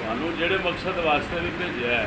ਤੁਹਾਨੂੰ ਜਿਹੜੇ ਮਕਸਦ ਵਾਸਤੇ ਵੀ ਭੇਜਿਆ ਹੈ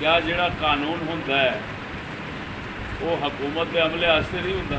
ਕਿਆ ਜਿਹੜਾ ਕਾਨੂੰਨ ਹੁੰਦਾ ਹੈ ਉਹ ਹਕੂਮਤ ਦੇ ਅਮਲੇ ਵਾਸਤੇ ਨਹੀਂ ਹੁੰਦਾ।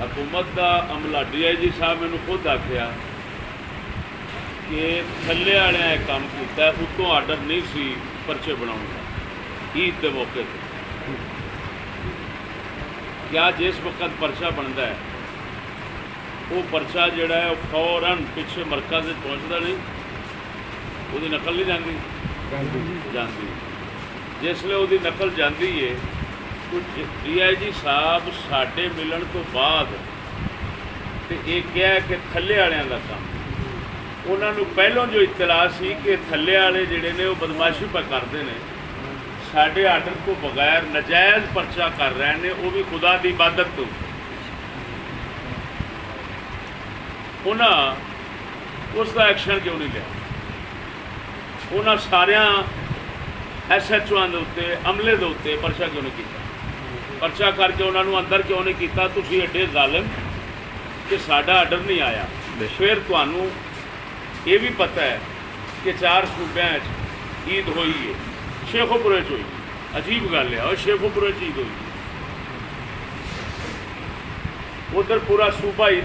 ਹਕੂਮਤ ਦਾ ਅਮਲਾ DIG ਸਾਹਿਬ ਮੈਨੂੰ ਖੁਦ ਆਖਿਆ ਕਿ ਥੱਲੇ ਵਾਲਿਆਂ ਇਹ ਕੰਮ ਕੀਤਾ, ਉੱਤੋਂ ਆਰਡਰ ਨਹੀਂ ਸੀ ਪਰਚੇ ਬਣਾਉਣ ਦਾ ਈਦ ਦੇ ਮੌਕੇ 'ਤੇ। ਕਿਆ ਜਿਸ ਵਕਤ ਪਰਚਾ ਬਣਦਾ ਹੈ ਉਹ ਪਰਚਾ ਜਿਹੜਾ ਹੈ ਉਹ ਫੌਰਨ ਪਿੱਛੇ ਮਰਕਜ਼ 'ਚ ਪਹੁੰਚਦਾ ਨਹੀਂ, ਉਹਦੀ ਨਕਲ ਨਹੀਂ ਜਾਂਦੀ ਜਾਂਦੀ। ਜਿਸਲੇ ਉਹਦੀ ਨਕਲ ਜਾਂਦੀ ਹੈ ਕੁਝ DIG ਸਾਹਿਬ ਸਾਡੇ ਮਿਲਣ ਤੋਂ ਬਾਅਦ ਤੇ ਇਹ ਕਿਹਾ ਕਿ ਥੱਲੇ ਵਾਲਿਆਂ ਦਾ ਕੰਮ, ਉਹਨਾਂ ਨੂੰ ਪਹਿਲਾਂ ਜੋ ਇਤਲਾਹ ਸੀ ਕਿ ਥੱਲੇ ਵਾਲੇ ਜਿਹੜੇ ਨੇ ਉਹ ਬਦਮਾਸ਼ੀ ਪਾ ਕਰਦੇ ਨੇ, ਸਾਡੇ ਆਰਡਰ ਤੋਂ ਬਗੈਰ ਨਜਾਇਜ਼ ਪਰਚਾ ਕਰ ਰਹੇ ਨੇ, ਉਹ ਵੀ ਖੁਦਾ ਦੀ ਇਬਾਦਤ ਤੋਂ। ਉਹਨਾਂ ਉਸ ਦਾ ਐਕਸ਼ਨ ਕਿਉਂ ਨਹੀਂ ਲਿਆ? ਉਹਨਾਂ ਸਾਰਿਆਂ SHOਆਂ ਦੇ ਉੱਤੇ ਅਮਲੇ ਦੇ ਉੱਤੇ ਪਰਚਾ ਕਿਉਂ ਨਹੀਂ ਕੀਤਾ? ਪਰਚਾ ਕਰਕੇ ਉਹਨਾਂ ਨੂੰ ਅੰਦਰ ਕਿਉਂ ਨਹੀਂ ਕੀਤਾ? ਤੁਸੀਂ ਐਡੇ ਜ਼ਾਲਿਮ ਕਿ ਸਾਡਾ ਆਰਡਰ ਨਹੀਂ ਆਇਆ। ਫਿਰ ਤੁਹਾਨੂੰ ਇਹ ਵੀ ਪਤਾ ਹੈ ਕਿ 4 ਸੂਬਿਆਂ 'ਚ ਈਦ ਹੋਈ ਹੈ, ਸ਼ੇਖੋਪੁਰੇ 'ਚ ਹੋਈ। ਅਜੀਬ ਗੱਲ ਹੈ, ਉਹ ਸ਼ੇਖੋਪੁਰੇ 'ਚ ਈਦ ਹੋਈ, ਉਧਰ ਪੂਰਾ ਸੂਬਾ ਈਦ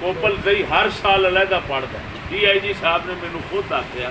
ਕੋਪਲ ਦਈ ਹਰ ਸਾਲ ਅਲੱਗਾ ਪੜ੍ਹਦਾ। DIG ਸਾਹਿਬ ਨੇ ਮੈਨੂੰ ਖੁਦ ਆਖਿਆ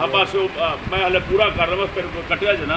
ਹਾਂ ਬਸ ਮੈਂ ਹਲੇ ਪੂਰਾ ਕਰ ਲਵਾਂ, ਫਿਰ ਕੱਟਿਆ ਜਨਾ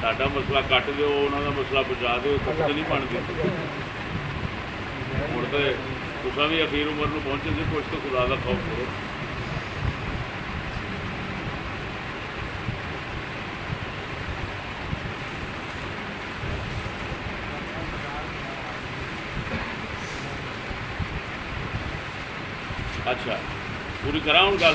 ਸਾਡਾ ਮਸਲਾ ਕੱਟ ਦਿਓ, ਉਹਨਾਂ ਦਾ ਮਸਲਾ ਪਹੁੰਚਾ ਦਿਓ, ਕੁਝ ਨਹੀਂ ਬਣਦੀ। ਹੁਣ ਤੇ ਤੁਸੀਂ ਵੀ ਅਖੀਰ ਉਮਰ ਨੂੰ ਪਹੁੰਚੇ ਸੀ, ਕੁਝ ਤਾਂ ਖੁਦਾ ਦਾ ਖੌਫ ਕਰੋ। ਅੱਛਾ ਪੂਰੀ ਕਰਾਂ ਹੁਣ ਗੱਲ?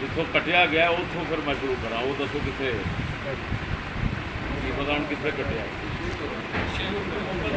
ਜਿੱਥੋਂ ਕੱਟਿਆ ਗਿਆ ਉੱਥੋਂ ਫਿਰ ਮੈਂ ਸ਼ੁਰੂ ਕਰਾਂ। ਉਹ ਦੱਸੋ ਕਿੱਥੇ, ਕੀ ਪਤਾ ਹੁਣ ਕਿੱਥੇ ਕੱਟਿਆ?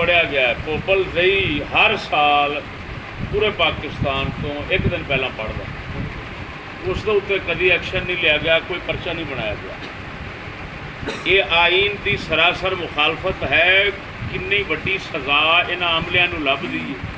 ਪੜਿਆ ਗਿਆ ਹੈ। ਕੋਪਲ ਜ਼ਈ ਹਰ ਸਾਲ ਪੂਰੇ ਪਾਕਿਸਤਾਨ ਤੋਂ ਇੱਕ ਦਿਨ ਪਹਿਲਾਂ ਪੜ੍ਹਦਾ। ਉਸ ਦੇ ਉੱਤੇ ਕਦੀ ਐਕਸ਼ਨ ਨਹੀਂ ਲਿਆ ਗਿਆ, ਕੋਈ ਪਰਚਾ ਨਹੀਂ ਬਣਾਇਆ ਗਿਆ। ਇਹ ਆਈਨ ਦੀ ਸਰਾਸਰ ਮੁਖਾਲਫਤ ਹੈ। ਕਿੰਨੀ ਵੱਡੀ ਸਜ਼ਾ ਇਹਨਾਂ ਅਮਲਿਆਂ ਨੂੰ ਲੱਭਦੀ ਹੈ।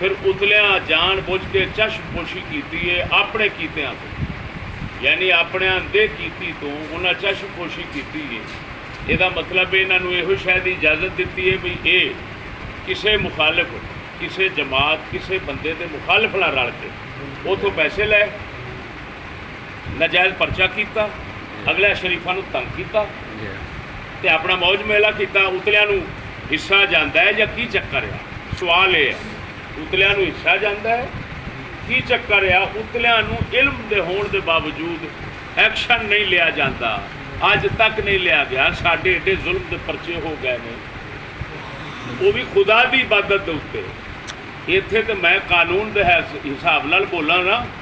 ਫਿਰ ਉਤਲਿਆਂ ਜਾਣ ਬੁੱਝ ਕੇ ਚਸ਼ਮਪੋਸ਼ੀ ਕੀਤੀ ਹੈ ਆਪਣੇ ਕੀਤਿਆਂ ਤੋਂ, ਯਾਨੀ ਆਪਣਿਆਂ ਦੇ ਕੀਤੀ ਤੋਂ ਉਹਨਾਂ ਚਸ਼ਮਪੋਸ਼ੀ ਕੀਤੀ ਹੈ। ਇਹਦਾ ਮਤਲਬ ਇਹਨਾਂ ਨੂੰ ਇਹੋ ਸ਼ਾਇਦ ਇਜਾਜ਼ਤ ਦਿੱਤੀ ਹੈ ਵੀ ਇਹ ਕਿਸੇ ਮੁਖਾਲਿਫ, ਕਿਸੇ ਜਮਾਤ, ਕਿਸੇ ਬੰਦੇ ਦੇ ਮੁਖਾਲਿਫ ਨਾਲ ਰਲ ਕੇ ਉੱਥੋਂ ਪੈਸੇ ਲੈ, ਨਾਜਾਇਜ਼ ਪਰਚਾ ਕੀਤਾ, ਅਗਲੇ ਸ਼ਰੀਫਾਂ ਨੂੰ ਤੰਗ ਕੀਤਾ ਤੇ ਆਪਣਾ ਮੌਜ ਮੇਲਾ ਕੀਤਾ। ਉਤਲਿਆਂ ਨੂੰ ਹਿੱਸਾ ਜਾਂਦਾ ਹੈ ਜਾਂ ਕੀ ਚੱਕਰ ਆ? ਸਵਾਲ ਇਹ ਹੈ, ਉਤਲਿਆਂ ਨੂੰ ਹਿੱਸਾ ਜਾਂਦਾ ਹੈ ਕੀ ਚੱਕਰ ਆ? ਉਤਲਿਆਂ ਨੂੰ ਇਲਮ ਦੇ ਹੋਣ ਦੇ ਬਾਵਜੂਦ ਐਕਸ਼ਨ ਨਹੀਂ ਲਿਆ ਜਾਂਦਾ, ਅੱਜ ਤੱਕ ਨਹੀਂ ਲਿਆ ਗਿਆ। ਸਾਡੇ ਏਡੇ ਜ਼ੁਲਮ ਦੇ ਪਰਚੇ ਹੋ ਗਏ ਨੇ, ਉਹ ਵੀ ਖੁਦਾ ਦੀ ਇਬਾਦਤ ਦੇ ਉੱਤੇ। ਇੱਥੇ ਤੇ ਮੈਂ ਕਾਨੂੰਨ ਦੇ ਹਿਸਾਬ ਨਾਲ ਬੋਲਾਂ ਨਾ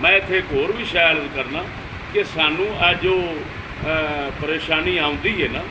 ਮੈਂ ਇੱਥੇ ਇੱਕ ਹੋਰ ਵੀ ਸ਼ਾਇਦ ਕਰਨਾ ਕਿ ਸਾਨੂੰ ਅੱਜ ਜੋ ਪਰੇਸ਼ਾਨੀ ਆਉਂਦੀ ਹੈ ਨਾ,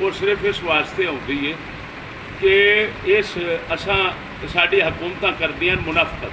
ਉਹ ਸਿਰਫ ਇਸ ਵਾਸਤੇ ਆਉਂਦੀ ਹੈ ਕਿ ਇਸ ਸਾਡੀ ਹਕੂਮਤਾਂ ਕਰਦੀਆਂ ਮੁਨਾਫਕਤ।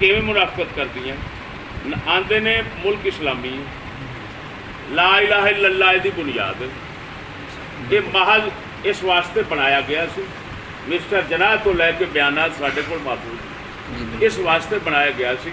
ਕਿਵੇਂ ਮੁਨਾਫਕਤ ਕਰਦੀਆਂ? ਆਂਦੇ ਨੇ ਮੁਲਕ ਇਸਲਾਮੀ ਹੈ, ਲਾ ਇਲਾਹਾ ਇਲੱਲ੍ਹਾ ਇਹਦੀ ਬੁਨਿਆਦ ਹੈ। ਇਹ ਮਹਜ਼ ਇਸ ਵਾਸਤੇ ਬਣਾਇਆ ਗਿਆ ਸੀ। ਮਿਸਟਰ ਜਨਾਹ ਤੋਂ ਲੈ ਕੇ ਬਿਆਨਾਤ ਸਾਡੇ ਕੋਲ ਮੌਜੂਦ ਨੇ। ਇਸ ਵਾਸਤੇ ਬਣਾਇਆ ਗਿਆ ਸੀ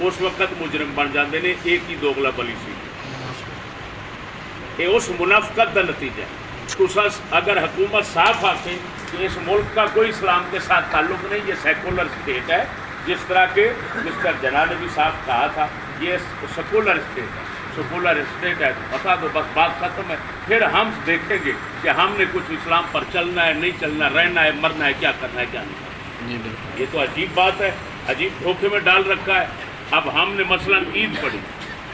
اس وقت مجرم بن جاتے ہیں. ایک ہی دوگلا بلی سی یہ اس منافقت کا نتیجہ ہے. اگر حکومت صاف آکے کہ اس ملک کا کوئی اسلام کے ساتھ تعلق نہیں, یہ سیکولر اسٹیٹ ہے, جس طرح مسٹر جناح نے بھی صاف کہا تھا یہ سیکولر اسٹیٹ ہے, سیکولر اسٹیٹ ہے, بتا دو بس بات ختم ہے. پھر ہم دیکھیں گے کہ ہم نے کچھ اسلام پر چلنا ہے نہیں چلنا, رہنا ہے مرنا ہے, کیا کرنا ہے کیا نہیں کرنا. یہ تو عجیب بات ہے, عجیب دھوکے میں ڈال رکھا ہے. اب ہم نے مثلا عید پڑھی,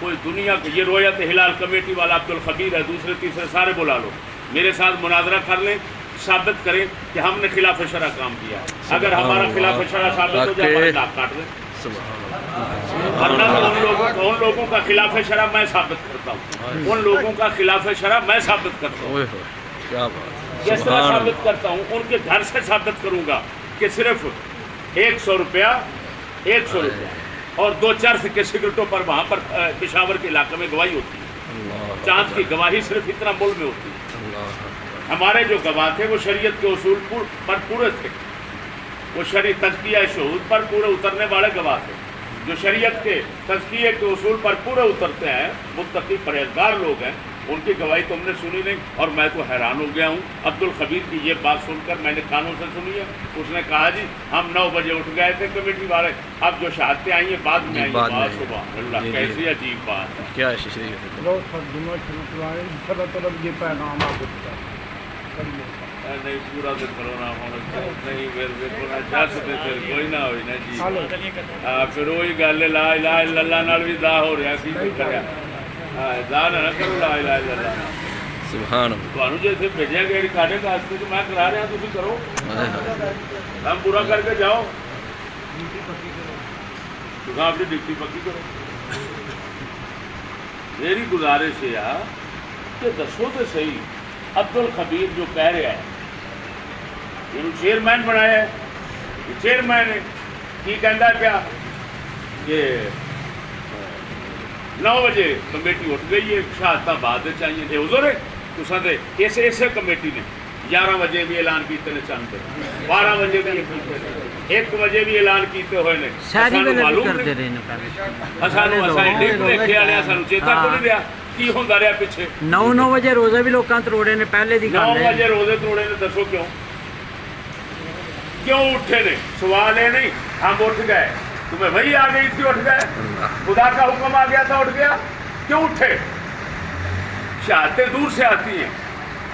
کوئی دنیا کو یہ رویت ہلال کمیٹی والا عبد الخبیر ہے, دوسرے تیسرے سارے بلا لو, میرے ساتھ مناظرہ کر لیں, ثابت کریں کہ ہم نے خلاف شرع کام کیا ہے. اگر ہمارا خلاف شرع ثابت ہو جائے ہمارے ناک کاٹ دیں, ورنہ ان لوگوں کا خلاف شرع میں ثابت کرتا ہوں, ان لوگوں کا خلاف شرع میں ثابت کرتا ہوں. کس طرح ثابت کرتا ہوں؟ ان کے گھر سے ثابت کروں گا کہ صرف 100 روپیہ اور 2 چرس کے سگریٹوں پر وہاں پر پشاور کے علاقے میں گواہی ہوتی ہے. چاند کی گواہی صرف اتنا مول میں ہوتی ہے. ہمارے جو گواہ تھے وہ شریعت کے اصول پر پورے تھے, وہ شریعت تزکیہ شہود پر پورے اترنے والے گواہ تھے. جو شریعت کے تزکیے کے اصول پر پورے اترتے ہیں, متقی پرہیزگار لوگ ہیں, ان کی گواہی تم نے سنی نہیں. اور میں تو حیران ہو گیا ہوں عبد الخبیر کی یہ بات سن کر, میں نے کانوں سے سنی ہے. اس نے کہا جی ہم 9 بجے اٹھ گئے تھے کمیٹی والے, اب جو شہادتیں آئی ہیں بعد میں آئی ہیں. سبحان اللہ, کیسی عجیب بات ہے. کیا نہیں پورا تو کرونا نہیں, جس پھر کوئی نہ ہوئی نا جی. پھر وہی گل لا الہ الا اللہ نال بھی دا ہو رہا سی, دا نہ کرو لا الہ الا اللہ. سبحان اللہ. تمہیں جی اتنے بھیجا گیا ریکارڈنگ واسطے تو میں کرا رہا, تم کرو, ہم پورا کر کے جاؤ, تو اپنی ڈیوٹی پکی کرو. میری گزارش ہے کہ دسو تو صحیح, عبد الخبیر جو کہہ رہا ہے یہ چیئرمین بنایا ہے, یہ چیئرمین ہے, کی کہندا پیا کہ 9 بجے کمیٹی اٹھ گئی ہے, شہادتاں بعد چاہیے تھے. حضور تساں تے اسے کمیٹی نے 11 بجے بھی اعلان کیتے نے, چند 12 بجے بھی کیتے نے, 1 بجے بھی اعلان کیتے ہوئے نے. سانوں معلوم نہیں, سانوں اساں ڈیک دیکھے والے سانوں چیتا کو نہیں رہا کی ہوندا رہا پیچھے. 9 بجے روزے بھی لوکاں تروڑے نے, پہلے دی گل ہے. 9 بجے روزے تروڑے نے, دسو کیوں اٹھے نے؟ سوال ہے نہیں ہم اٹھ گئے, تمہیں وہی آ گئی تھی اٹھ گئے, خدا کا حکم آ گیا تھا اٹھ گیا, کیوں اٹھے؟ شہادتیں دور سے آتی ہیں,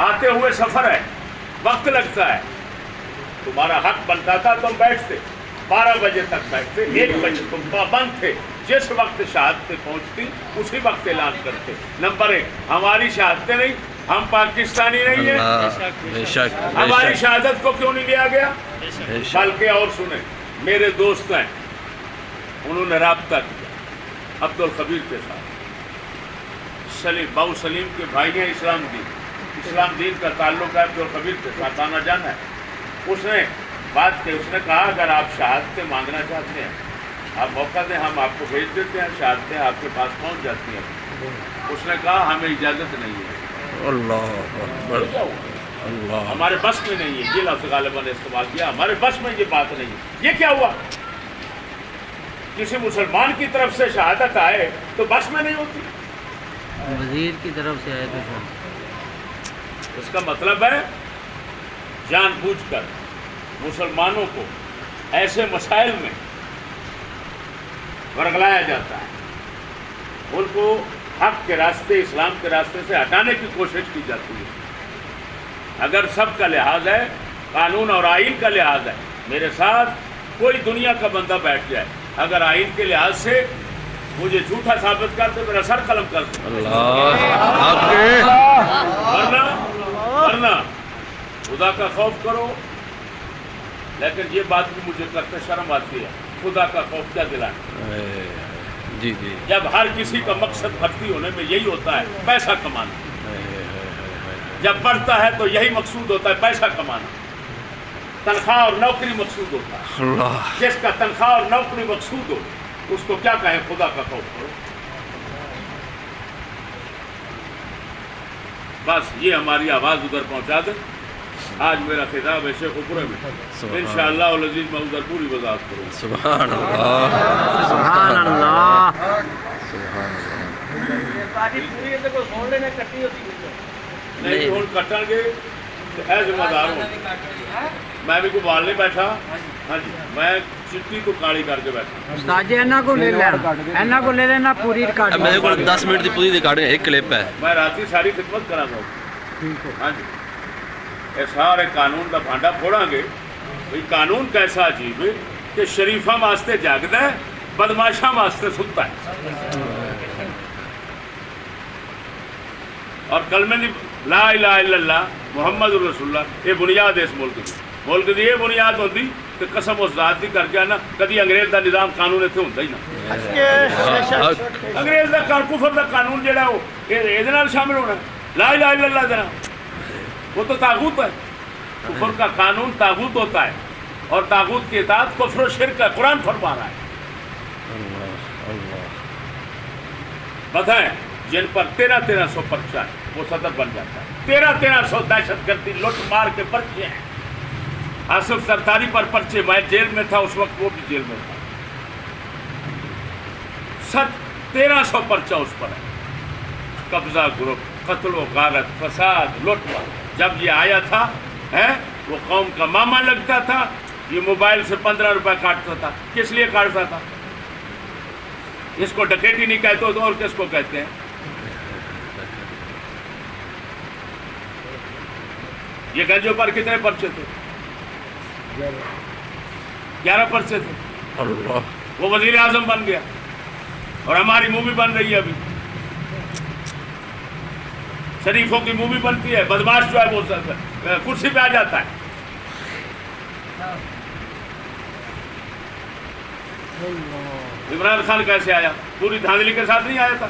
آتے ہوئے سفر ہے, وقت لگتا ہے. تمہارا حق بنتا تھا تم بیٹھتے, 12 بجے تک بیٹھتے, 1 بجے تم پابند تھے, جس وقت شہادتیں پہنچتی اسی وقت اعلان کرتے. نمبر 1, ہماری شہادتیں نہیں, ہم پاکستانی نہیں ہیں, ہماری شہادت کو کیوں نہیں لیا گیا؟ بلکہ اور سنیں, میرے دوست ہیں, انہوں نے رابطہ کیا عبد الخبیر کے ساتھ. باؤ سلیم کے بھائی ہیں, اسلام دین کا تعلق ہے عبد الخبیر کے ساتھ, آنا جانا ہے. اس نے بات کی, اس نے کہا اگر آپ شہادتیں مانگنا چاہتے ہیں آپ موقع دیں, ہم آپ کو بھیج دیتے ہیں, شہادتیں آپ کے پاس پہنچ جاتی ہیں. اس نے کہا ہمیں اجازت نہیں ہے. اللہ اللہ, ہمارے بس میں نہیں ہے, یہ لفظ غالباً نے استعمال کیا, ہمارے بس میں یہ بات نہیں ہے. یہ کیا ہوا؟ کسی مسلمان کی طرف سے شہادت آئے تو بس میں نہیں ہوتی, وزیر کی طرف سے آئے تو اس کا مطلب ہے جان بوجھ کر مسلمانوں کو ایسے مسائل میں ورگلایا جاتا ہے, ان کو حق کے راستے, اسلام کے راستے سے ہٹانے کی کوشش کی جاتی ہے. اگر سب کا لحاظ ہے, قانون اور آئین کا لحاظ ہے, میرے ساتھ کوئی دنیا کا بندہ بیٹھ جائے, اگر آئین کے لحاظ سے مجھے جھوٹا ثابت کر دے, میرا سر قلم کر دے, ورنہ خدا کا خوف کرو. لیکن یہ بات بھی مجھے کرتے شرم آتی ہے, خدا کا خوف کیا دلانا. جی جی, جب ہر کسی کا مقصد بھرتی ہونے میں یہی ہوتا ہے پیسہ کمانا, جب بڑھتا ہے تو یہی مقصود ہوتا ہے پیسہ کمانا, تنخواہ اور نوکری مقصود ہوتا ہے. جس کا تنخواہ اور نوکری مقصود ہو اس کو کیا کہیں خدا کا خوف کرو. بس یہ ہماری آواز ادھر پہنچا دیں, آج میرا خطاب ہے شیخ پورے میں انشاءاللہ العزیز میں ادھر پوری وضاحت کروں گا. سبحان اللہ سبحان اللہ. نہیں ہوں کٹن گے اے ذمہ دار ہوں میں بھی کوئی بال نہیں بیٹھا. ہاں جی میں چٹی تو کالی کر کے بیٹھا. استاد جی اینا کو لے لینا, اینا کو لے لینا پوری ریکارڈ. میرے کو 10 منٹ کی پوری ریکارڈنگ ایک کلپ ہے. میں راتی ساری خدمت کرا گا. ہاں جی یہ سارے قانون کا بھانڈا پھوڑا گے. بھائی قانون کیسا عجیب ہے کہ شریفہ واسطے جاگتا ہے, بدماشاں واسطے ستا ہے. اور کلمے دی لا الہ الا اللہ محمد رسول اللہ یہ بنیاد ہے اس ملک کی. ملک کی یہ بنیاد ہوتی کہ قسم اس ذات دی کر کے نا کدی انگریز دا نظام قانون اتنے ہوتا ہی نہ. انگریز دا کفر دا قانون جہاں وہ یہ شامل ہونا لا الہ الا اللہ دینا وہ تو طاغوت ہے. کفر کا قانون طاغوت ہوتا ہے اور طاغوت کی اطاعت کفر و شرک ہے. قرآن فرما رہا ہے. بتائیں جن پر 1300 پرچہ ہے وہ صدر بن جاتا ہے. 1300 دہشت گردی لوٹ مار کے پرچے ہیں. آصف سرتاری پر پرچے, میں جیل میں تھا اس وقت, وہ بھی جیل میں تھا. 1300 پرچہ اس پر ہے. قبضہ گروپ, قتل و غارت, فساد, لوٹ مار. جب یہ آیا تھا وہ قوم کا ماما لگتا تھا. یہ موبائل سے 15 روپے کاٹتا تھا. کس لیے کاٹتا تھا؟ اس کو ڈکیٹی نہیں کہتے تو اور کس کو کہتے ہیں؟ یہ گنجوں پر کتنے پرچے تھے؟ 11 پرچے تھے. اللہ وہ وزیر اعظم بن گیا اور ہماری مووی بن رہی ہے ابھی. شریفوں کی مووی بنتی ہے. بدماش جو ہے وہ کرسی پہ آ جاتا ہے. عمران خان کیسے آیا؟ پوری دھاندلی کے ساتھ نہیں آیا تھا.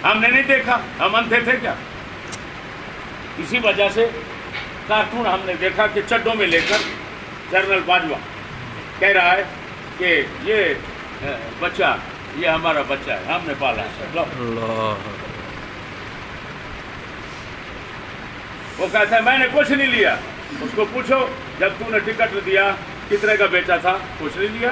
ہم نے نہیں دیکھا, ہم اندھے تھے کیا؟ اسی وجہ سے کارٹون ہم نے دیکھا کہ چڈوں میں لے کر جنرل باجوہ کہہ رہا ہے کہ یہ بچہ یہ ہمارا بچہ ہے, ہم نے پالا ہے. وہ کہتا ہے میں نے کچھ نہیں لیا. اس کو پوچھو جب تو نے ٹکٹ دیا کتنے کا بیچا تھا؟ کچھ نہیں لیا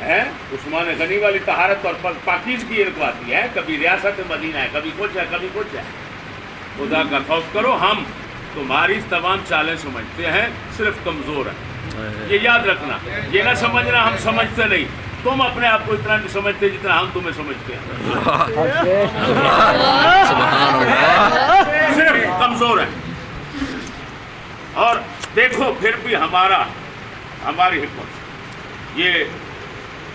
ہے. عثمان غنی والی طہارت اور پاکیزگی ان کو آتی ہے. کبھی ریاست مدینہ ہے, کبھی کچھ ہے, کبھی کچھ ہے. خدا کا خوف کرو. ہم تمہاری تمام چالیں سمجھتے ہیں, صرف کمزور ہیں. یہ یاد رکھنا, یہ نہ سمجھنا ہم سمجھتے نہیں. تم اپنے آپ کو اتنا نہیں سمجھتے جتنا ہم تمہیں سمجھتے ہیں. صرف کمزور ہیں. اور دیکھو پھر بھی ہماری حکمت یہ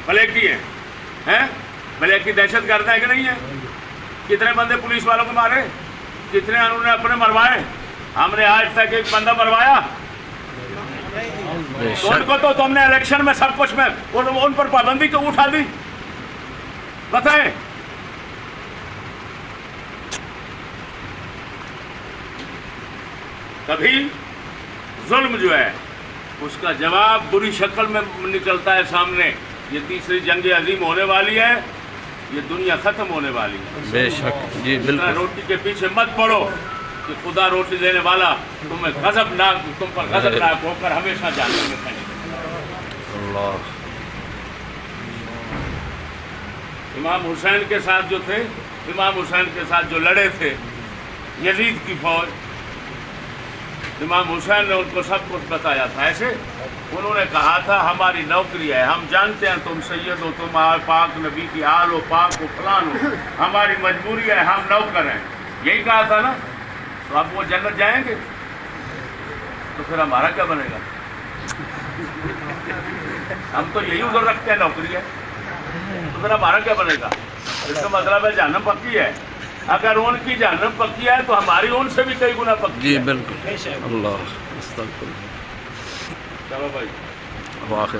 بلیکی ہیں. بلیکی دہشت گرد ہے کہ نہیں ہے؟ کتنے بندے پولیس والوں کو مارے, کتنے انہوں نے اپنے مروائے. ہم نے آج تک ایک بندہ مروایا؟ ان کو تو تم نے الیکشن میں سب کچھ میں ان پر پابندی کیوں اٹھا دی؟ بتائیں. کبھی ظلم جو ہے اس کا جواب بری شکل میں نکلتا ہے سامنے. یہ تیسری جنگ عظیم ہونے والی ہے. یہ دنیا ختم ہونے والی ہے. بے شک جی بالکل. روٹی کے پیچھے مت پڑو کہ خدا روٹی دینے والا تم پر غضبناک ہو کر ہمیشہ جہنم میں پھینکے. اللہ. امام حسین کے ساتھ جو تھے, امام حسین کے ساتھ جو لڑے تھے یزید کی فوج, امام حسین نے ان کو سب کچھ بتایا تھا. ایسے انہوں نے کہا تھا ہماری نوکری ہے, ہم جانتے ہیں تم سید ہو, تم پاک نبی کی آل ہو, پاک ہو, فلان ہو, ہماری مجبوری ہے, ہم نوکر ہیں. یہی کہا تھا نا. تو اب وہ جنت جائیں گے تو پھر ہمارا کیا بنے گا؟ ہم تو یہی عذر رکھتے ہیں نوکری ہے, تو پھر ہمارا کیا بنے گا؟ اس کا مطلب ہے جہنم پکی ہے. اگر ان کی جہنم پکی ہے تو ہماری ان سے بھی کئی گنا پکی جی ہے. بالکل. اللہ استغفر چلو بھائی واقعی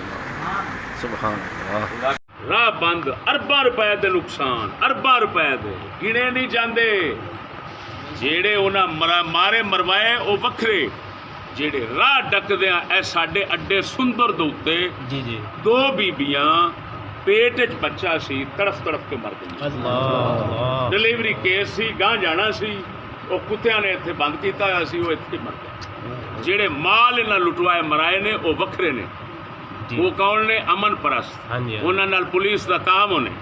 سبحان اللہ. راہ بند, ارباں روپے دے نقصان, ارباں روپے دے گنے نہیں جاندے. جیڑے انہاں مارے مروائے وہ وکھرے, جیڑے راہ ڈکدیاں اے ساڈے اڈے سندر دے اوتے جی جی 2 بیبیاں پیٹ وچ بچہ سی, تڑف تڑف کے مر گئی. اللہ. ڈلیوری کیس سی, گاں جانا سی, وہ کتیاں نے اتنے بند کیتا ہوا سی, وہ اتنے مر گیا. ਜਿਹੜੇ ਮਾਲ ਇਹਨਾਂ ਲੁਟਵਾਏ ਮਰਾਏ ਨੇ ਉਹ ਵੱਖਰੇ ਨੇ। ਉਹ ਕੌਣ ਨੇ? ਅਮਨ ਪਰਸਤ। ਉਹਨਾਂ ਨਾਲ ਪੁਲਿਸ ਦਾ ਤਾਮੁਨ ਹੈ।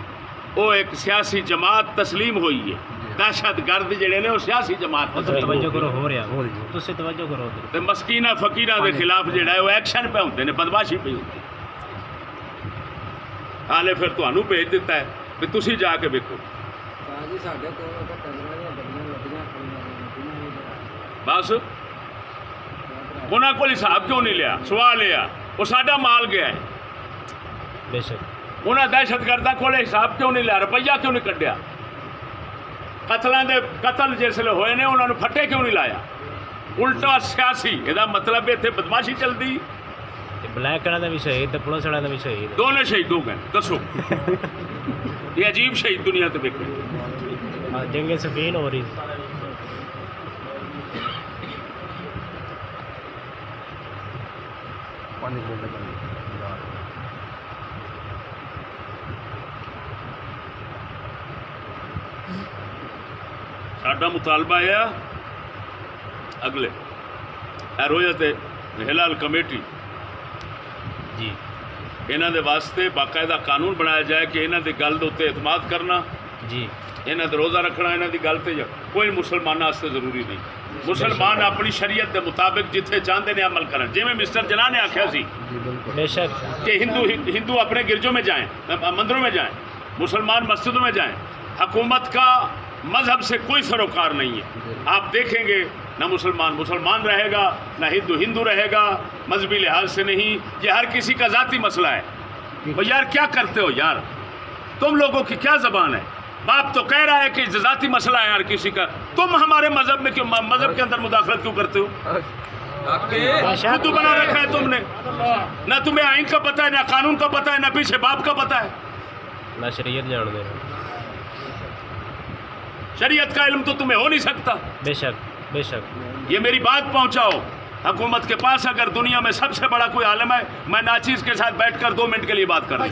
ਉਹ ਇੱਕ ਸਿਆਸੀ ਜਮਾਤ ਤਸਲੀਮ ਹੋਈ ਹੈ। ਦਹਿਸ਼ਤਗਰਦ ਜਿਹੜੇ ਨੇ ਉਹ ਸਿਆਸੀ ਜਮਾਤ ਤਵੱਜੋ ਕਰੋ ਹੋ ਰਿਹਾ ਤੁਸੀਂ ਤਵੱਜੋ ਕਰੋ ਤੇ ਮਸਕੀਨਾ ਫਕੀਰਾਂ ਦੇ ਖਿਲਾਫ ਜਿਹੜਾ ਹੈ ਉਹ ਐਕਸ਼ਨ ਪੈ ਹੁੰਦੇ ਨੇ, ਬਦਮਾਸ਼ੀ ਪਈ ਹੁੰਦੀ। ਹਾਲੇ ਫਿਰ ਤੁਹਾਨੂੰ ਭੇਜ ਦਿੱਤਾ ਹੈ ਵੀ ਤੁਸੀਂ ਜਾ ਕੇ ਵੇਖੋ। ਬਸ ਉਹਨਾਂ ਕੋਲ ਹਿਸਾਬ ਕਿਉਂ ਨਹੀਂ ਲਿਆ? ਸਵਾਲ ਇਹ ਆ ਉਹ ਸਾਡਾ ਮਾਲ ਗਿਆ ਹੈ। ਬੇਸ਼ੱਕ ਉਹਨਾਂ ਦਹਿਸ਼ਤਗਰਦਾਂ ਕੋਲ ਹਿਸਾਬ ਕਿਉਂ ਨਹੀਂ ਲਿਆ? ਰੁਪਈਆ ਕਿਉਂ ਨਹੀਂ ਕੱਢਿਆ? ਕਤਲ ਜਿਸਲੇ ਹੋਏ ਨੇ ਉਹਨਾਂ ਨੂੰ ਫੱਟੇ ਕਿਉਂ ਨਹੀਂ ਲਾਇਆ? ਉਲਟਾ ਸਿਆਸੀ, ਇਹਦਾ ਮਤਲਬ ਇੱਥੇ ਬਦਮਾਸ਼ੀ ਚੱਲਦੀ। ਬਲੈਕ ਵਾਲਾ ਦਾ ਵੀ ਸ਼ਹੀਦ ਤੇ ਪੁਲਿਸ ਵਾਲਾ ਦਾ ਵੀ ਸ਼ਹੀਦ, ਦੋਨੇ ਸ਼ਹੀਦ ਹੋ ਗਏ। ਦੱਸੋ ਇਹ ਅਜੀਬ ਸ਼ਹੀਦ ਦੁਨੀਆ ਤੇ ਵੇਖੋ। ਜੰਗ ਸਫੀਨ ਹੋ ਰਹੀ। ਸਾਡਾ ਮੁਤਾਲਬਾ ਹੈ ਅਗਲੇ ਰੋਜ਼ਤ ਹਿਲਾਲ ਕਮੇਟੀ ਜੀ ਇਹਨਾਂ ਦੇ ਵਾਸਤੇ ਬਾਕਾਇਦਾ ਕਾਨੂੰਨ ਬਣਾਇਆ ਜਾਏ ਕਿ ਇਹਨਾਂ ਦੀ ਗੱਲ ਦੇ ਉੱਤੇ ਇਤਮਾਦ ਕਰਨਾ ਜੀ, ਇਹਨਾਂ ਦਾ ਰੋਜ਼ਾ ਰੱਖਣਾ ਇਹਨਾਂ ਦੀ ਗੱਲ ਤੇ ਕੋਈ ਮੁਸਲਮਾਨਾਂ ਵਾਸਤੇ ਜ਼ਰੂਰੀ ਨਹੀਂ। ਮੁਸਲਮਾਨ ਆਪਣੀ ਸ਼ਰੀਅਤ ਦੇ ਮੁਤਾਬਿਕ ਜਿੱਥੇ ਚਾਹੁੰਦੇ ਨੇ ਅਮਲ ਕਰਨ। ਜਿਵੇਂ ਮਿਸਟਰ ਜਨਾਹ نے آخیا سی کہ ہندو اپنے گرجوں میں جائیں، مندروں میں جائیں، مسلمان مسجدوں میں جائیں، حکومت کا مذہب سے کوئی سروکار نہیں ہے۔ آپ دیکھیں گے نہ مسلمان رہے گا، نہ ہندو رہے گا، مذہبی لحاظ سے نہیں۔ یہ ہر کسی کا ذاتی مسئلہ ہے۔ یار کیا کرتے ہو یار؟ تم لوگوں کی کیا زبان ہے؟ باپ تو کہہ رہا ہے کہ ذاتی مسئلہ ہے ہر کسی کا، تم ہمارے مذہب میں کیوں، مذہب کے اندر مداخلت کیوں کرتے ہو؟ خود بنا رکھا ہے تم نے، نہ تمہیں آئین کا پتہ ہے، نہ قانون کا پتہ ہے، نہ پیچھے باپ کا پتہ ہے، نہ شریعت جان دے۔ شریعت کا علم تو تمہیں ہو نہیں سکتا۔ بے شک بے شک، یہ میری بات پہنچاؤ حکومت کے پاس۔ اگر دنیا میں سب سے بڑا کوئی عالم ہے، میں ناچیز کے ساتھ بیٹھ کر 2 منٹ کے لیے بات کر رہا ہوں۔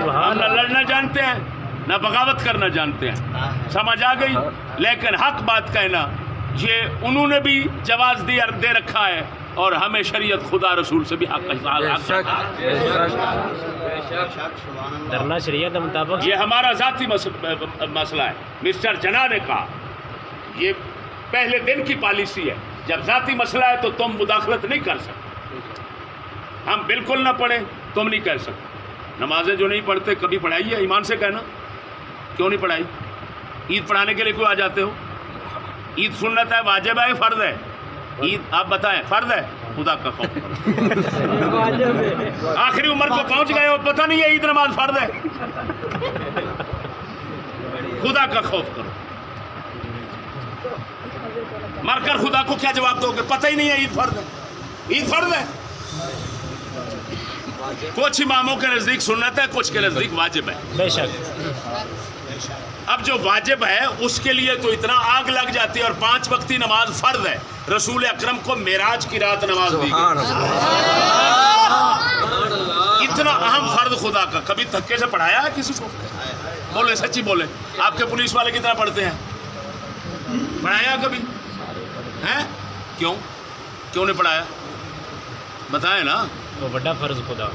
ہم نہ لڑنا جانتے ہیں، نہ بغاوت کرنا جانتے ہیں، سمجھ آ گئی؟ لیکن حق بات کہنا یہ انہوں نے بھی جواز دے رکھا ہے، اور ہمیں شریعت خدا رسول سے بھی حق ڈرنا شریعت کے مطابق۔ یہ ہمارا ذاتی مسئلہ ہے۔ مسٹر جناح نے کہا یہ پہلے دن کی پالیسی ہے، جب ذاتی مسئلہ ہے تو تم مداخلت نہیں کر سکتے۔ ہم بالکل نہ پڑھیں، تم نہیں کہہ سکتے۔ نمازیں جو نہیں پڑھتے کبھی پڑھائی ہے؟ ایمان سے کہنا کیوں نہیں پڑھائی؟ عید پڑھانے کے لیے کیوں آ جاتے ہو؟ عید سنت ہے، واجب ہے، فرض ہے؟ عید آپ بتائیں فرض ہے؟ خدا کا خوف کرو۔ آخری عمر کو پہنچ گئے ہو، پتہ نہیں ہے عید نماز فرض ہے؟ خدا کا خوف کرو۔ مر کر خدا کو کیا جواب دو گے؟ پتہ ہی نہیں ہے عید فرض ہے؟ عید فرض ہے؟ کچھ اماموں کے نزدیک سنت ہے، کچھ کے نزدیک واجب ہے۔ بے شک، اب جو واجب ہے اس کے لیے تو اتنا آگ لگ جاتی ہے، اور 5 وقتی نماز فرض ہے۔ رسول اکرم کو معراج کی رات نماز دی گئی، اتنا اہم فرض خدا کا کبھی دھکے سے پڑھایا ہے کسی کو؟ بولے سچی بولے، آپ کے پولیس والے کتنا پڑھتے ہیں؟ پڑھایا کبھی ہیں؟ کیوں نہیں پڑھایا؟ بتائیں نا، وہ بڑا فرض خدا۔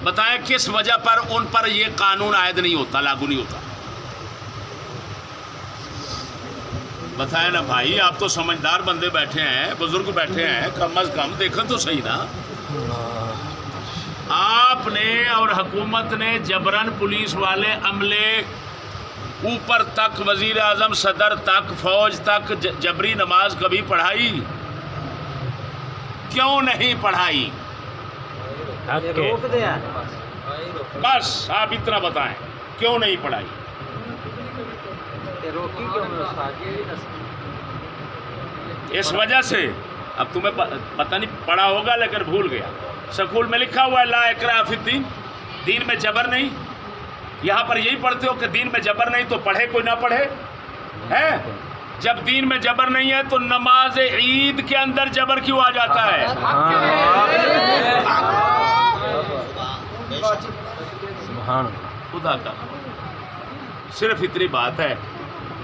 بتائیں کس وجہ پر ان پر یہ قانون عائد نہیں ہوتا، لاگو نہیں ہوتا؟ بتائیں نا بھائی، آپ تو سمجھدار بندے بیٹھے ہیں، بزرگ بیٹھے ہیں، کم از کم دیکھیں تو صحیح نا۔ آپ نے اور حکومت نے جبرن پولیس والے عملے اوپر تک، وزیر اعظم صدر تک، فوج تک جبری نماز کبھی پڑھائی؟ کیوں نہیں پڑھائی؟ بس آپ اتنا بتائیں، کیوں نہیں پڑھائی؟ اس وجہ سے اب تمہیں پتہ نہیں پڑھا ہوگا لیکن بھول گیا، سکول میں لکھا ہوا ہے لا اکراہ فی الدین، دین میں جبر نہیں۔ یہاں پر یہی پڑھتے ہو کہ دین میں جبر نہیں تو پڑھے کوئی نہ پڑھے ہے؟ جب دین میں جبر نہیں ہے تو نماز عید کے اندر جبر کیوں آ جاتا ہے؟ سبحان اللہ، خدا کا صرف اتنی بات ہے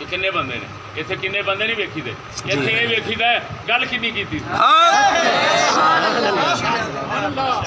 ਇਹ ਕਿੰਨੇ ਬੰਦੇ ਨੇ ਇੱਥੇ? ਕਿੰਨੇ ਬੰਦੇ ਨਹੀਂ ਵੇਖੀਦੇ ਇੱਥੇ? ਇਹ ਵੇਖੀਦਾ ਗੱਲ ਕਿੰਨੀ ਕੀਤੀ।